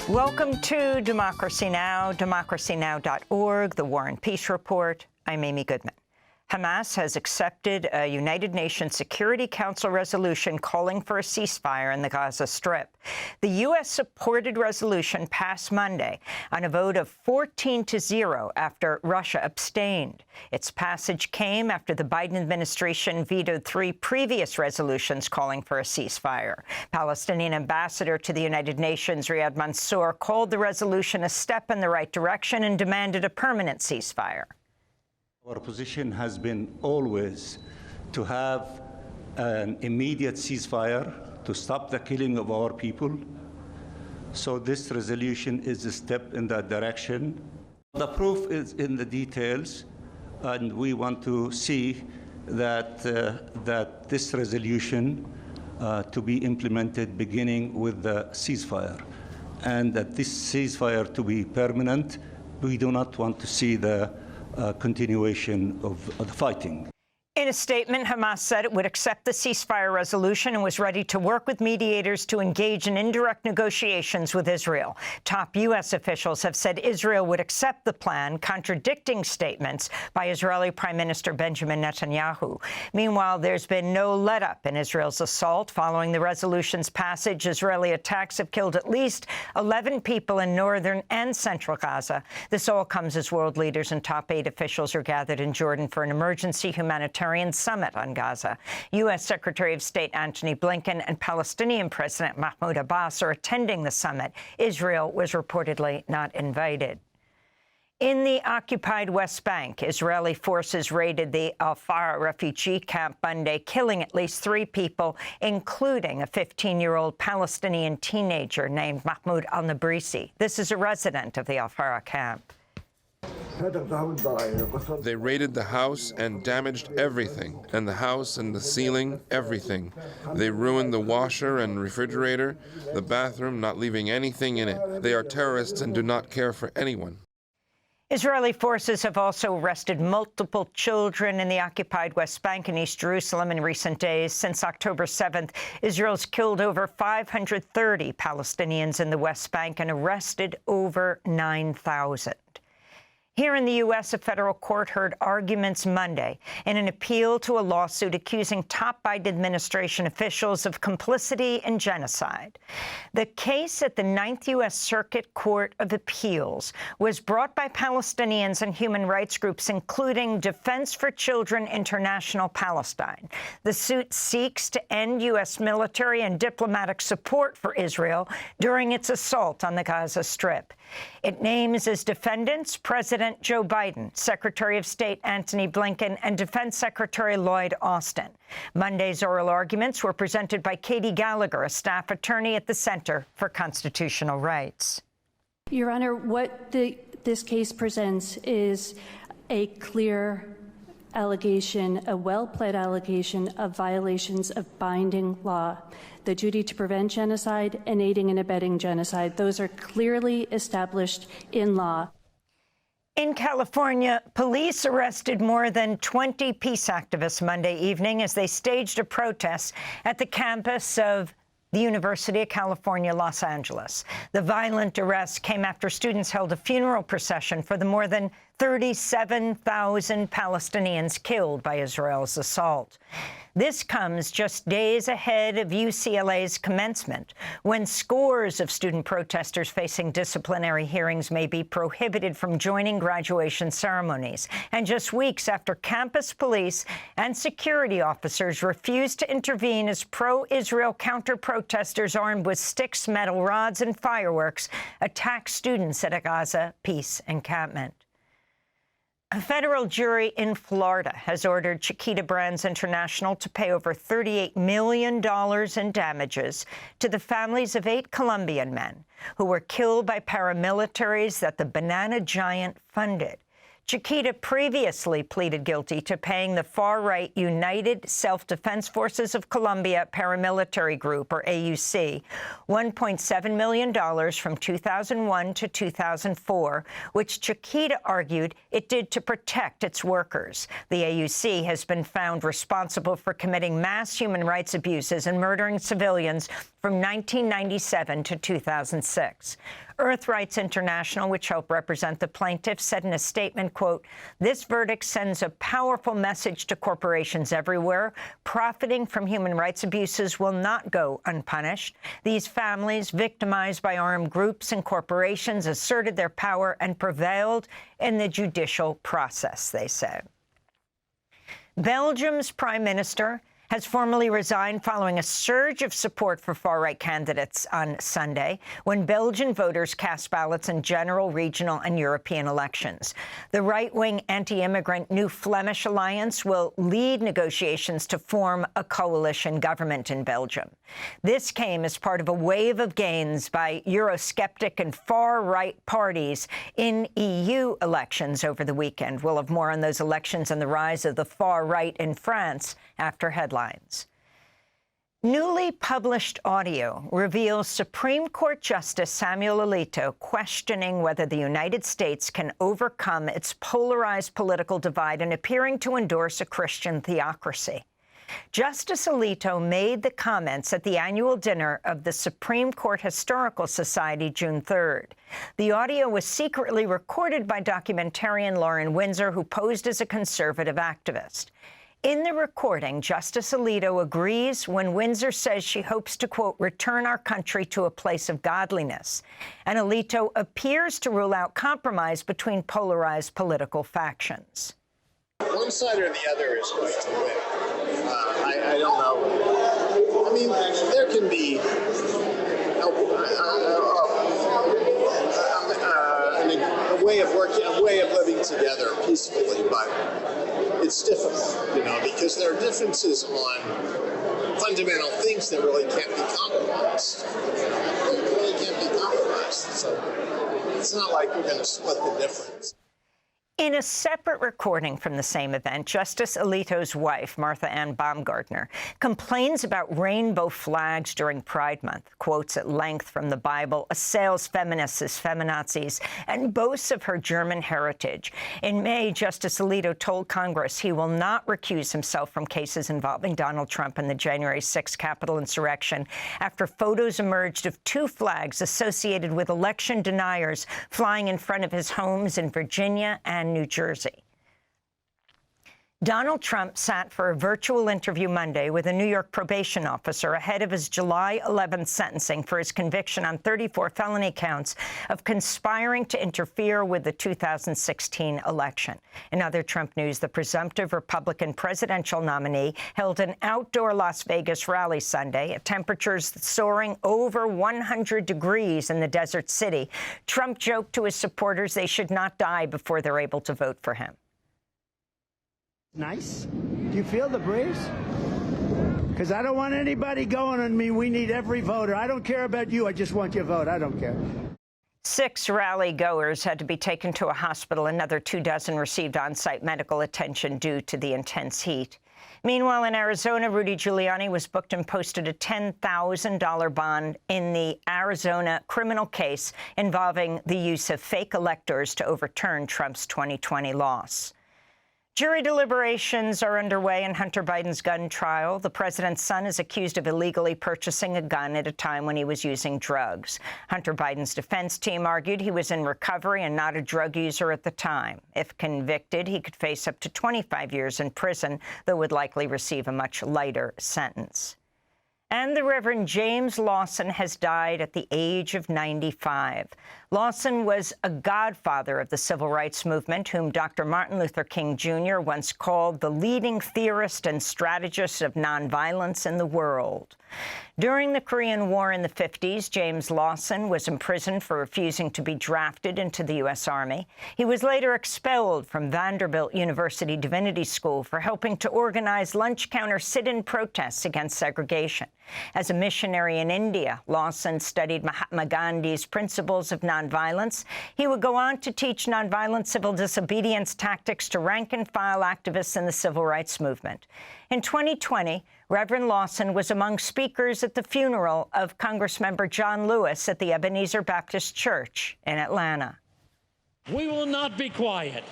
Welcome to Democracy Now!, democracynow.org, the War and Peace Report. I'm Amy Goodman. Hamas has accepted a United Nations Security Council resolution calling for a ceasefire in the Gaza Strip. The U.S.-supported resolution passed Monday on a vote of 14-0 after Russia abstained. Its passage came after the Biden administration vetoed 3 previous resolutions calling for a ceasefire. Palestinian ambassador to the United Nations, Riyad Mansour, called the resolution a step in the right direction and demanded a permanent ceasefire. Our position has been always to have an immediate ceasefire to stop the killing of our people. So this resolution is a step in that direction. The proof is in the details, and we want to see that, that this resolution to be implemented beginning with the ceasefire, and that this ceasefire to be permanent. We do not want to see the continuation of the fighting. In a statement, Hamas said it would accept the ceasefire resolution and was ready to work with mediators to engage in indirect negotiations with Israel. Top U.S. officials have said Israel would accept the plan, contradicting statements by Israeli Prime Minister Benjamin Netanyahu. Meanwhile, there's been no let-up in Israel's assault. Following the resolution's passage, Israeli attacks have killed at least 11 people in northern and central Gaza. This all comes as world leaders and top aid officials are gathered in Jordan for an emergency humanitarian summit on Gaza. U.S. Secretary of State Antony Blinken and Palestinian President Mahmoud Abbas are attending the summit. Israel was reportedly not invited. In the occupied West Bank, Israeli forces raided the Al-Farah refugee camp Monday, killing at least 3 people, including a 15-year-old Palestinian teenager named Mahmoud al-Nabrisi. This is a resident of the Al-Farah camp. They raided the house and damaged everything, and the house and the ceiling, everything. They ruined the washer and refrigerator, the bathroom, not leaving anything in it. They are terrorists and do not care for anyone. Israeli forces have also arrested multiple children in the occupied West Bank and East Jerusalem in recent days. Since October 7th, Israel's killed over 530 Palestinians in the West Bank and arrested over 9,000. Here in the U.S., a federal court heard arguments Monday in an appeal to a lawsuit accusing top Biden administration officials of complicity in genocide. The case at the 9th U.S. Circuit Court of Appeals was brought by Palestinians and human rights groups, including Defense for Children International Palestine. The suit seeks to end U.S. military and diplomatic support for Israel during its assault on the Gaza Strip. It names as defendants President Joe Biden, Secretary of State Antony Blinken, and Defense Secretary Lloyd Austin. Monday's oral arguments were presented by Katie Gallagher, a staff attorney at the Center for Constitutional Rights. Your Honor, what this case presents is a clear allegation, a well-pled allegation of violations of binding law. The duty to prevent genocide and aiding and abetting genocide, those are clearly established in law. In California, police arrested more than 20 peace activists Monday evening as they staged a protest at the campus of the University of California, Los Angeles. The violent arrest came after students held a funeral procession for the more than 37,000 Palestinians killed by Israel's assault. This comes just days ahead of UCLA's commencement, when scores of student protesters facing disciplinary hearings may be prohibited from joining graduation ceremonies, and just weeks after campus police and security officers refused to intervene as pro-Israel counter-protesters armed with sticks, metal rods, and fireworks attacked students at a Gaza peace encampment. A federal jury in Florida has ordered Chiquita Brands International to pay over $38 million in damages to the families of 8 Colombian men who were killed by paramilitaries that the banana giant funded. Chiquita previously pleaded guilty to paying the far-right United Self-Defense Forces of Colombia paramilitary group, or AUC, $1.7 million from 2001 to 2004, which Chiquita argued it did to protect its workers. The AUC has been found responsible for committing mass human rights abuses and murdering civilians from 1997 to 2006. Earth Rights International, which helped represent the plaintiffs, said in a statement, quote, "This verdict sends a powerful message to corporations everywhere. Profiting from human rights abuses will not go unpunished. These families, victimized by armed groups and corporations, asserted their power and prevailed in the judicial process," they said. Belgium's prime minister has formally resigned following a surge of support for far-right candidates on Sunday, when Belgian voters cast ballots in general, regional, and European elections. The right-wing anti-immigrant New Flemish Alliance will lead negotiations to form a coalition government in Belgium. This came as part of a wave of gains by Eurosceptic and far-right parties in EU elections over the weekend. We'll have more on those elections and the rise of the far-right in France after headlines. Newly published audio reveals Supreme Court Justice Samuel Alito questioning whether the United States can overcome its polarized political divide and appearing to endorse a Christian theocracy. Justice Alito made the comments at the annual dinner of the Supreme Court Historical Society June 3rd. The audio was secretly recorded by documentarian Lauren Windsor, who posed as a conservative activist. In the recording, Justice Alito agrees when Windsor says she hopes to, quote, "return our country to a place of godliness." And Alito appears to rule out compromise between polarized political factions. One side or the other is going to win. I don't know. I mean, there can be a way of working, a way of living together peacefully, but it's difficult, you know, because there are differences on fundamental things that really can't be compromised. They really can't be compromised. So it's not like we're going to split the difference. In a separate recording from the same event, Justice Alito's wife, Martha Ann Baumgartner, complains about rainbow flags during Pride Month, quotes at length from the Bible, assails feminists as feminazis, and boasts of her German heritage. In May, Justice Alito told Congress he will not recuse himself from cases involving Donald Trump and the January 6th Capitol insurrection after photos emerged of two flags associated with election deniers flying in front of his homes in Virginia and New Jersey. Donald Trump sat for a virtual interview Monday with a New York probation officer ahead of his July 11th sentencing for his conviction on 34 felony counts of conspiring to interfere with the 2016 election. In other Trump news, the presumptive Republican presidential nominee held an outdoor Las Vegas rally Sunday at temperatures soaring over 100 degrees in the desert city. Trump joked to his supporters they should not die before they're able to vote for him. Nice. Do you feel the breeze? Because I don't want anybody going on me. We need every voter. I don't care about you. I just want your vote. I don't care. 6 rally goers had to be taken to a hospital. Another 24 received on-site medical attention due to the intense heat. Meanwhile, in Arizona, Rudy Giuliani was booked and posted a $10,000 bond in the Arizona criminal case involving the use of fake electors to overturn Trump's 2020 loss. Jury deliberations are underway in Hunter Biden's gun trial. The president's son is accused of illegally purchasing a gun at a time when he was using drugs. Hunter Biden's defense team argued he was in recovery and not a drug user at the time. If convicted, he could face up to 25 years in prison, though would likely receive a much lighter sentence. And the Reverend James Lawson has died at the age of 95. Lawson was a godfather of the civil rights movement, whom Dr. Martin Luther King Jr. once called the leading theorist and strategist of nonviolence in the world. During the Korean War in the 50s, James Lawson was imprisoned for refusing to be drafted into the U.S. Army. He was later expelled from Vanderbilt University Divinity School for helping to organize lunch counter sit-in protests against segregation. As a missionary in India, Lawson studied Mahatma Gandhi's principles of nonviolence. He would go on to teach nonviolent civil disobedience tactics to rank-and-file activists in the civil rights movement. In 2020, Reverend Lawson was among speakers at the funeral of Congressmember John Lewis at the Ebenezer Baptist Church in Atlanta. We will not be quiet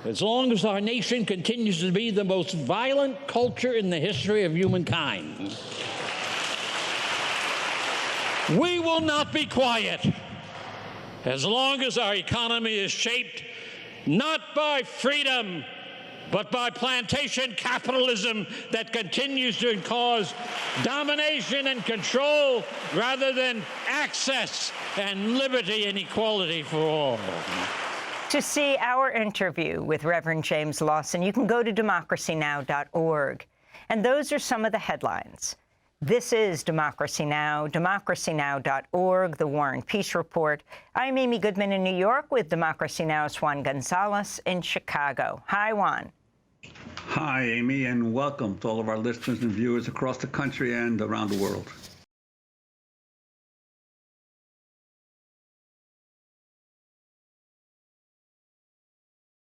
as long as our nation continues to be the most violent culture in the history of humankind. We will not be quiet as long as our economy is shaped not by freedom, but by plantation capitalism that continues to cause domination and control rather than access and liberty and equality for all. To see our interview with Reverend James Lawson, you can go to democracynow.org. And those are some of the headlines. This is Democracy Now!, democracynow.org, The War and Peace Report. I'm Amy Goodman in New York with Democracy Now!'s Juan Gonzalez in Chicago. Hi, Juan. Hi, Amy, and welcome to all of our listeners and viewers across the country and around the world.